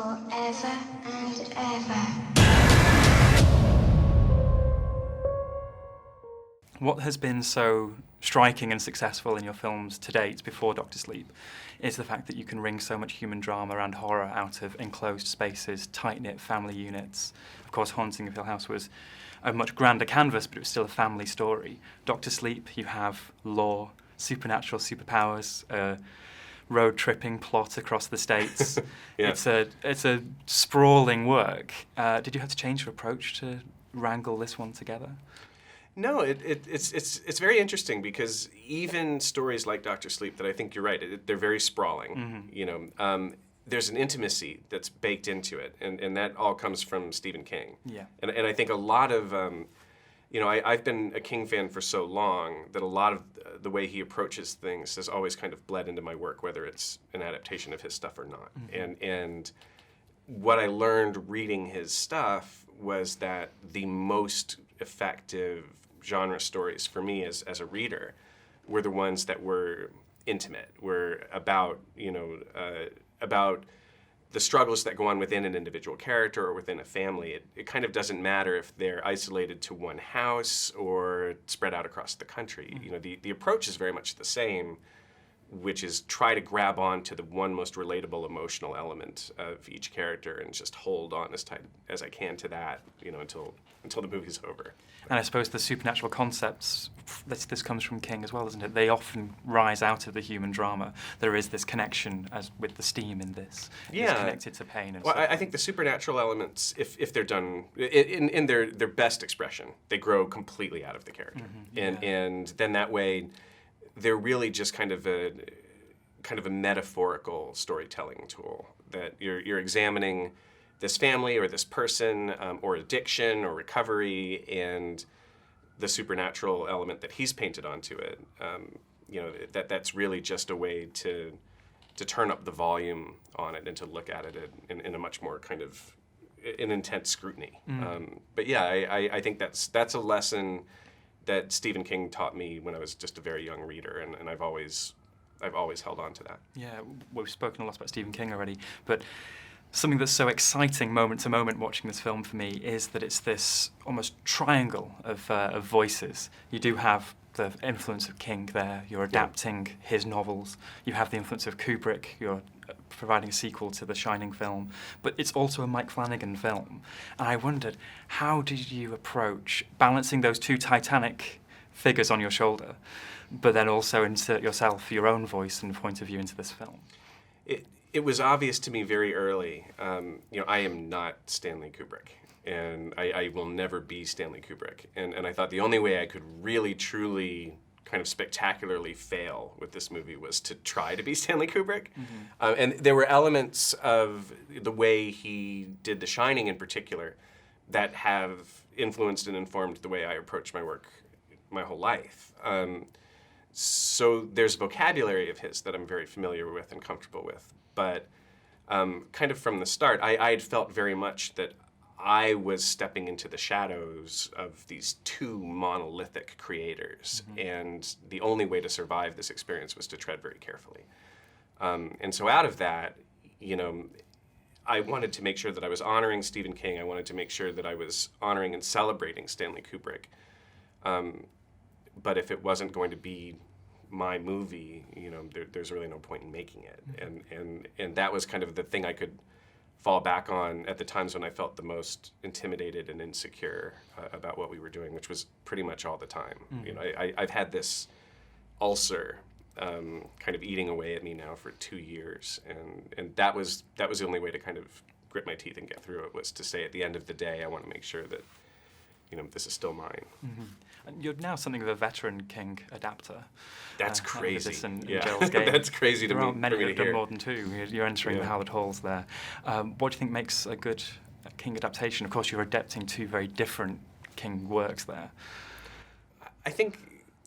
forever and ever. What has been so striking and successful in your films to date before Dr. Sleep is the fact that you can wring so much human drama and horror out of enclosed spaces, tight-knit family units. Of course, Haunting of Hill House was a much grander canvas, but it was still a family story. Dr. Sleep, you have lore, supernatural superpowers, road tripping plot across the states. Yeah. It's a sprawling work. Did you have to change your approach to wrangle this one together? No, it's very interesting because even stories like Dr. Sleep, that I think you're right, they're very sprawling. Mm-hmm. You know, there's an intimacy that's baked into it, and that all comes from Stephen King. Yeah. And I think a lot of, you know, I've been a King fan for so long that a lot of the way he approaches things has always kind of bled into my work, whether it's an adaptation of his stuff or not. Mm-hmm. And what I learned reading his stuff was that the most effective genre stories for me as a reader were the ones that were intimate, were about, you know, about the struggles that go on within an individual character or within a family. It kind of doesn't matter if they're isolated to one house or spread out across the country. You know, the approach is very much the same, which is try to grab on to the one most relatable emotional element of each character and just hold on as tight as I can to that, you know, until the movie's over. And I suppose the supernatural concepts, this comes from King as well, isn't it? They often rise out of the human drama. There is this connection, as with the steam in this. Yeah. It's connected to pain and Well, suffering. I think the supernatural elements, if they're done in their best expression, they grow completely out of the character. Mm-hmm. And then that way, they're really just kind of a metaphorical storytelling tool that you're examining this family or this person or addiction or recovery, and the supernatural element that he's painted onto it. You know, that's really just a way to turn up the volume on it and to look at it in a much more kind of an intense scrutiny. But yeah, I think that's a lesson that Stephen King taught me when I was just a very young reader, and I've always held on to that. Yeah, we've spoken a lot about Stephen King already, but something that's so exciting moment to moment watching this film for me is that it's this almost triangle of voices. You do have the influence of King there, you're adapting his novels, you have the influence of Kubrick, you're providing a sequel to the Shining film, but it's also a Mike Flanagan film. And I wondered, how did you approach balancing those two titanic figures on your shoulder, but then also insert yourself, your own voice and point of view into this film? It was obvious to me very early. You know, I am not Stanley Kubrick, and I will never be Stanley Kubrick. And I thought the only way I could really, truly, kind of spectacularly fail with this movie was to try to be Stanley Kubrick. And there were elements of the way he did The Shining in particular that have influenced and informed the way I approach my work my whole life. So there's a vocabulary of his that I'm very familiar with and comfortable with. But kind of from the start, I had felt very much that I was stepping into the shadows of these two monolithic creators. And the only way to survive this experience was to tread very carefully. And so out of that, you know, I wanted to make sure that I was honoring Stephen King. I wanted to make sure that I was honoring and celebrating Stanley Kubrick. But if it wasn't going to be my movie, you know, there's really no point in making it. And that was kind of the thing I could fall back on at the times when I felt the most intimidated and insecure about what we were doing, which was pretty much all the time. You know, I've had this ulcer kind of eating away at me now for 2 years, and that was the only way to kind of grit my teeth and get through it, was to say at the end of the day, I want to make sure that, you know, this is still mine. And you're now something of a veteran King adapter. That's crazy. This and Yeah. Gerald's Game. That's crazy to there me. aren't many for me that to have done hear. more than two. You're entering the Howard Halls there. What do you think makes a good King adaptation? Of course, you're adapting two very different King works there. I think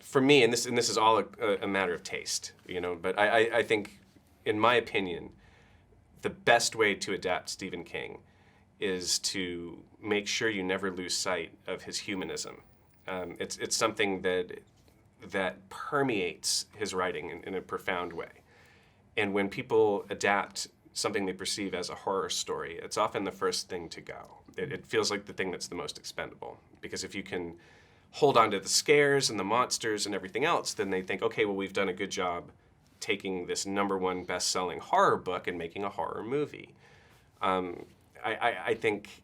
for me, and this is all a matter of taste, you know, but I think, in my opinion, the best way to adapt Stephen King is to make sure you never lose sight of his humanism. It's something that permeates his writing in a profound way. And when people adapt something they perceive as a horror story, it's often the first thing to go. It feels like the thing that's the most expendable. Because if you can hold on to the scares and the monsters and everything else, then they think, okay, well, we've done a good job taking this #1 best-selling horror book and making a horror movie. I think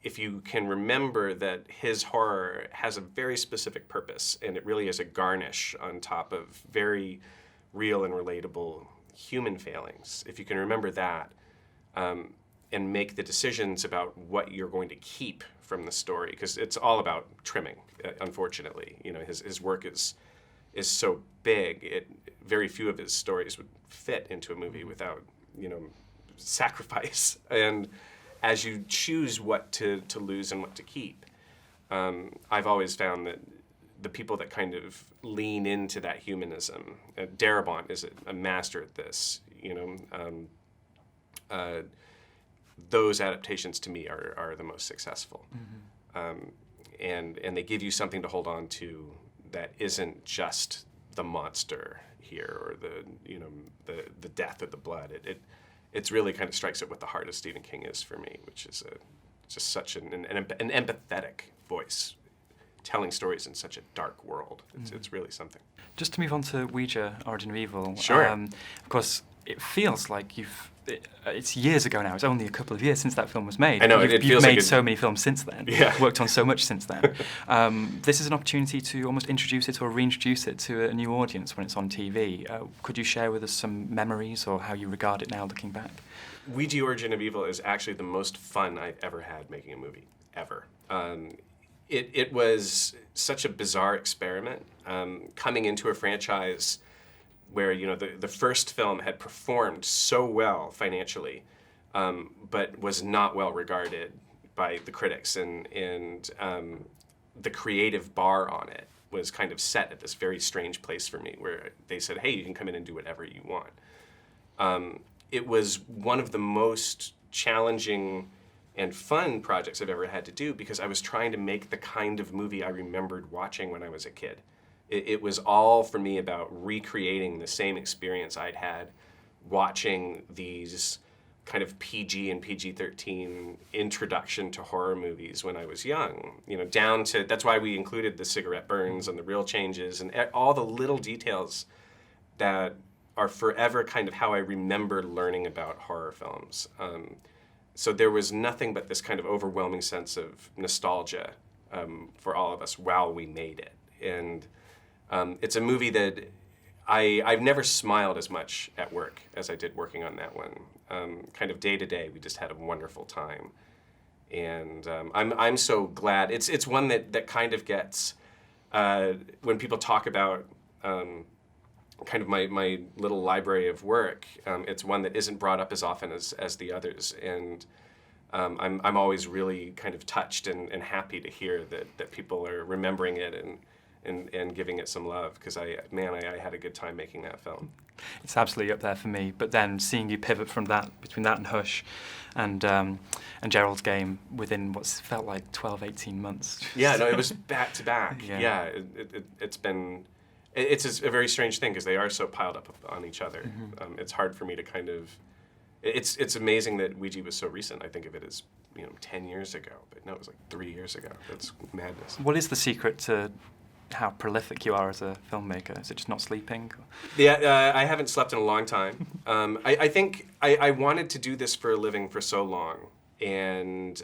if you can remember that his horror has a very specific purpose, and it really is a garnish on top of very real and relatable human failings, if you can remember that, and make the decisions about what you're going to keep from the story, because it's all about trimming, unfortunately. You know, his work is so big, very few of his stories would fit into a movie without, you know, sacrifice. And as you choose what to lose and what to keep, I've always found that the people that kind of lean into that humanism, Darabont is a master at this, you know, those adaptations to me are the most successful. And they give you something to hold on to that isn't just the monster here, or the death or the blood. It's really kind of strikes at what the heart of Stephen King is for me, which is just such an empathetic voice, telling stories in such a dark world. It's really something. Just to move on to Ouija, Origin of Evil. Sure. Of course, it feels like it's years ago now. It's only a couple of years since that film was made. I know, You've feels made like so many films since then. Yeah. Worked on so much since then. This is an opportunity to almost introduce it or reintroduce it to a new audience when it's on TV. Could you share with us some memories or how you regard it now looking back? Ouija Origin of Evil is actually the most fun I've ever had making a movie, ever. It was such a bizarre experiment, coming into a franchise where, you know, the first film had performed so well financially, but was not well regarded by the critics, and the creative bar on it was kind of set at this very strange place for me, where they said, hey, you can come in and do whatever you want. It was one of the most challenging and fun projects I've ever had to do, because I was trying to make the kind of movie I remembered watching when I was a kid. It was all, for me, about recreating the same experience I'd had watching these kind of PG and PG-13 introduction to horror movies when I was young. You know, down to, that's why we included the cigarette burns and the real changes and all the little details that are forever kind of how I remember learning about horror films. So there was nothing but this kind of overwhelming sense of nostalgia for all of us while we made it. And it's a movie that I've never smiled as much at work as I did working on that one. Kind of day to day, we just had a wonderful time. And I'm so glad. It's one that kind of gets, when people talk about kind of my little library of work, it's one that isn't brought up as often as the others. And I'm always really kind of touched and happy to hear that people are remembering it and giving it some love, because I had a good time making that film. It's absolutely up there for me. But then seeing you pivot from that, between that and Hush, and Gerald's Game within what's felt like 12, 18 months. Yeah, no, it was back to back. Yeah. It's a very strange thing, because they are so piled up on each other. Mm-hmm. It's hard for me to kind of. It's amazing that Ouija was so recent. I think of it as 10 years ago, but no, it was like 3 years ago. That's madness. What is the secret to how prolific you are as a filmmaker? Is it just not sleeping? Yeah, I haven't slept in a long time. I think I wanted to do this for a living for so long, and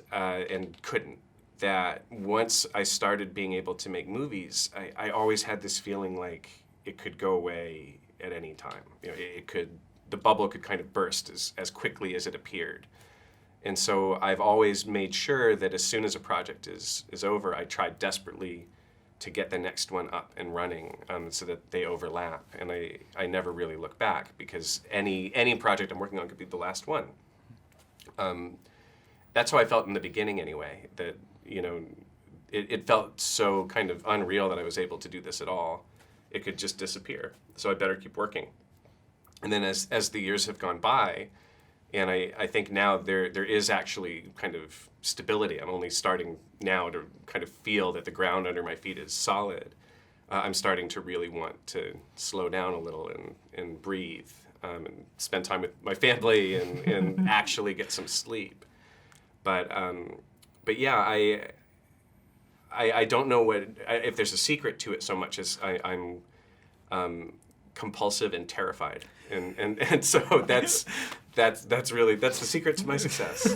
couldn't. That once I started being able to make movies, I always had this feeling like it could go away at any time. The bubble could kind of burst as quickly as it appeared. And so I've always made sure that as soon as a project is over, I try desperately to get the next one up and running, so that they overlap. And I never really look back, because any project I'm working on could be the last one. That's how I felt in the beginning anyway, that it felt so kind of unreal that I was able to do this at all. It could just disappear, so I better keep working. And then as the years have gone by, and I think now there is actually kind of stability. I'm only starting now to kind of feel that the ground under my feet is solid. I'm starting to really want to slow down a little and breathe. and spend time with my family and actually get some sleep. But yeah, I don't know if there's a secret to it so much as I'm compulsive and terrified, and so that's the secret to my success.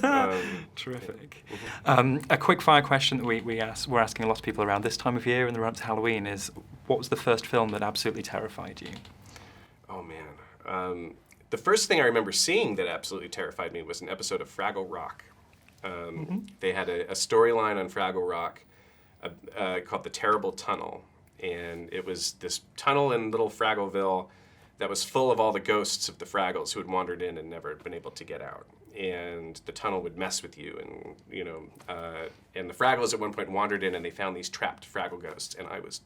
Terrific. A quick fire question that we're asking a lot of people around this time of year and the run up to Halloween is, what was the first film that absolutely terrified you? Oh man, the first thing I remember seeing that absolutely terrified me was an episode of Fraggle Rock. They had a storyline on Fraggle Rock called The Terrible Tunnel, and it was this tunnel in Little Fraggleville that was full of all the ghosts of the Fraggles who had wandered in and never been able to get out. And the tunnel would mess with you, and the Fraggles at one point wandered in and they found these trapped Fraggle ghosts, and I was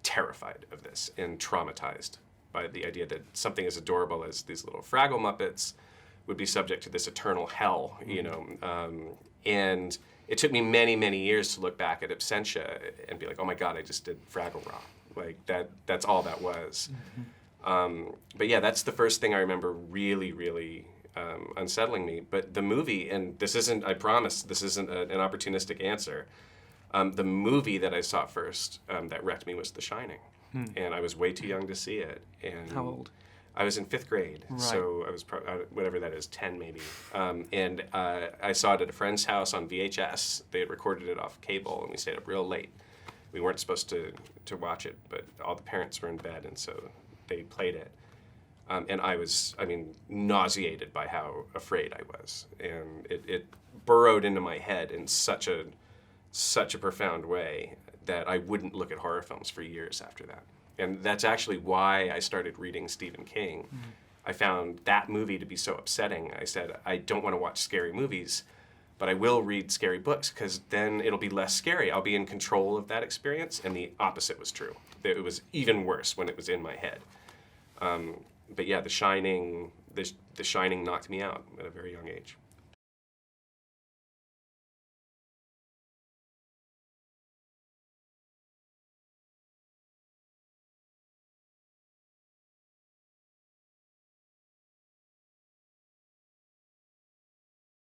terrified of this and traumatized by the idea that something as adorable as these little Fraggle Muppets would be subject to this eternal hell, and it took me many, many years to look back at Absentia and be like, oh my God, I just did Fraggle Rock. Like that's all that was. But yeah, that's the first thing I remember really, really unsettling me. But the movie, and this isn't, I promise, this isn't an opportunistic answer. The movie that I saw first that wrecked me was The Shining. And I was way too young to see it. And how old? I was in 5th grade, right. So I was whatever that is, 10 maybe. And I saw it at a friend's house on VHS. They had recorded it off cable, and we stayed up real late. We weren't supposed to watch it, but all the parents were in bed, and so they played it. And I was, nauseated by how afraid I was. And it burrowed into my head in such a profound way that I wouldn't look at horror films for years after that. And that's actually why I started reading Stephen King. I found that movie to be so upsetting. I said, I don't want to watch scary movies, but I will read scary books because then it'll be less scary. I'll be in control of that experience, and the opposite was true. It was even worse when it was in my head. But yeah, The Shining knocked me out at a very young age.